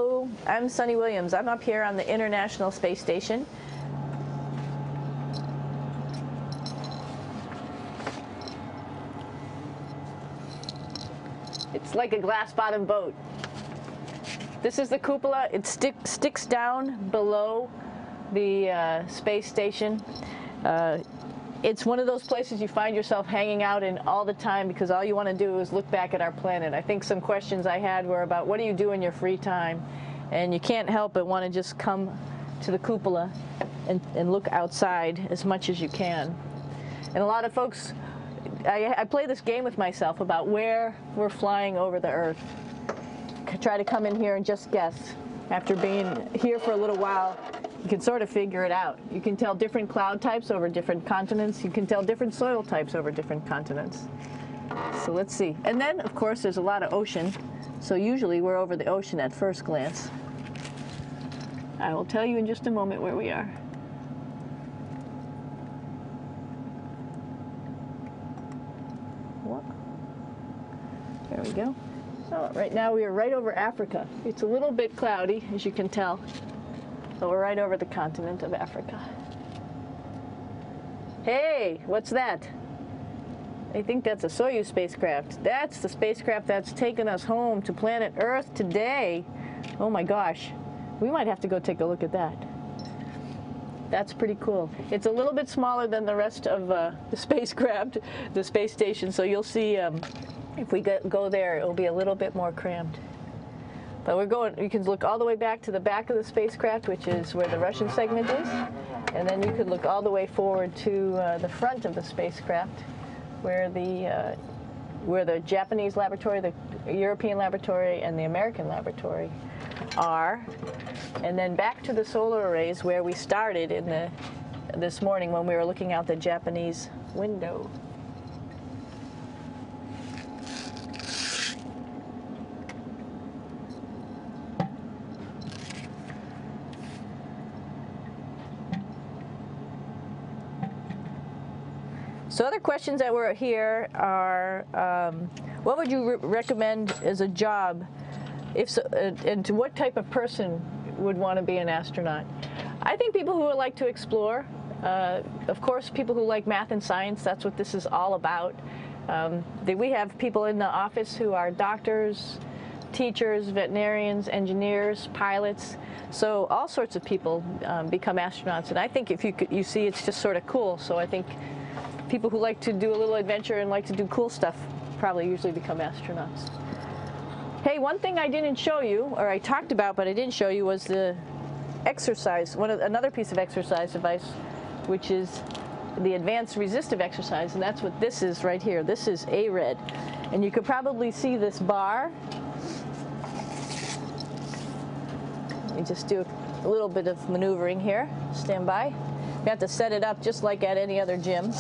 Hello, I'm Sunny Williams. I'm up here on the International Space Station. It's like a glass-bottom boat. This is the cupola. It sticks down below the space station. It's one of those places you find yourself hanging out in all the time because all you want to do is look back at our planet. I think some questions I had were about what do you do in your free time? And you can't help but want to just come to the cupola and look outside as much as you can. And a lot of folks, I play this game with myself about where we're flying over the Earth. Try to come in here and just guess. After being here for a little while, you can sort of figure it out. You can tell different cloud types over different continents. You can tell different soil types over different continents. So let's see. And then, of course, there's a lot of ocean. So usually we're over the ocean at first glance. I will tell you in just a moment where we are. What? There we go. So right now we are right over Africa. It's a little bit cloudy, as you can tell. So we're right over the continent of Africa. Hey, what's that? I think that's a Soyuz spacecraft. That's the spacecraft that's taken us home to planet Earth today. Oh my gosh. We might have to go take a look at that. That's pretty cool. It's a little bit smaller than the rest of the spacecraft, the space station, so you'll see if we go there, it'll be a little bit more crammed. But we're going, you can look all the way back to the back of the spacecraft, which is where the Russian segment is. And then you could look all the way forward to the front of the spacecraft, where the Japanese laboratory, the European laboratory, and the American laboratory are. And then back to the solar arrays where we started in this morning when we were looking out the Japanese window. So other questions that were here are, what would you recommend as a job, if so, and to what type of person would want to be an astronaut? I think people who would like to explore, of course people who like math and science, that's what this is all about. We have people in the office who are doctors, teachers, veterinarians, engineers, pilots, so all sorts of people become astronauts, and I think if you see it's just sort of cool, so I think people who like to do a little adventure and like to do cool stuff probably usually become astronauts. Hey, one thing I didn't show you, or I talked about but I didn't show you, was the exercise, another piece of exercise device, which is the advanced resistive exercise, and that's what this is right here. This is ARED. And you could probably see this bar. Let me just do a little bit of maneuvering here. Stand by. You have to set it up just like at any other gym.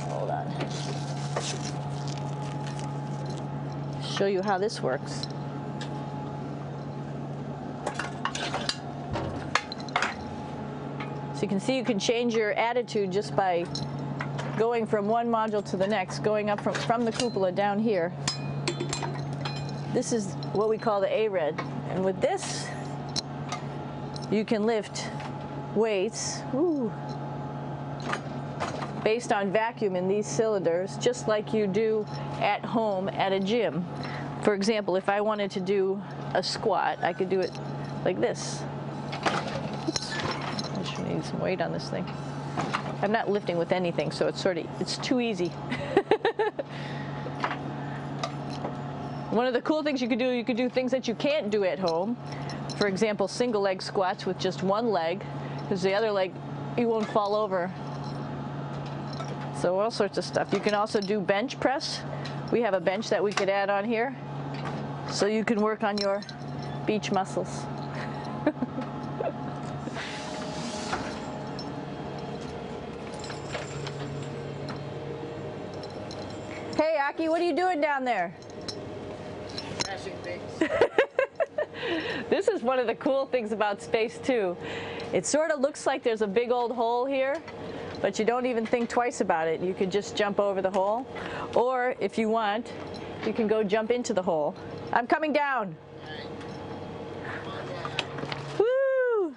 Hold on. Show you how this works. So you can see you can change your attitude just by going from one module to the next, going up from the cupola down here. This is what we call the ARED. And with this, you can lift weights based on vacuum in these cylinders, just like you do at home at a gym. For example, if I wanted to do a squat, I could do it like this. Oops. I should need some weight on this thing. I'm not lifting with anything, so it's too easy. One of the cool things you could do things that you can't do at home. For example, single leg squats with just one leg, because the other leg, you won't fall over. So all sorts of stuff. You can also do bench press. We have a bench that we could add on here, so you can work on your beach muscles. Hey, Aki, what are you doing down there? Crashing things. This is one of the cool things about space, too. It sort of looks like there's a big old hole here, but you don't even think twice about it. You could just jump over the hole, or if you want, you can go jump into the hole. I'm coming down. Woo!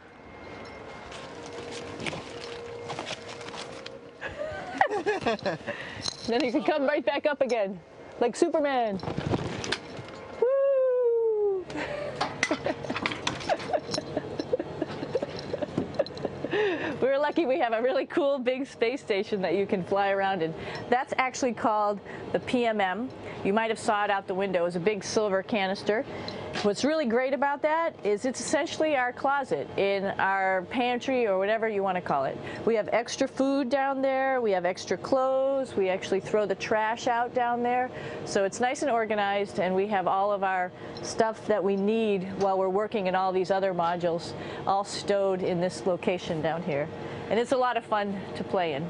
Then you can come right back up again, like Superman. Woo! We're lucky we have a really cool big space station that you can fly around in. That's actually called the PMM. You might have saw it out the window. It's a big silver canister. What's really great about that is it's essentially our closet in our pantry or whatever you want to call it. We have extra food down there. We have extra clothes. We actually throw the trash out down there. So it's nice and organized, and we have all of our stuff that we need while we're working in all these other modules all stowed in this location down here. And it's a lot of fun to play in.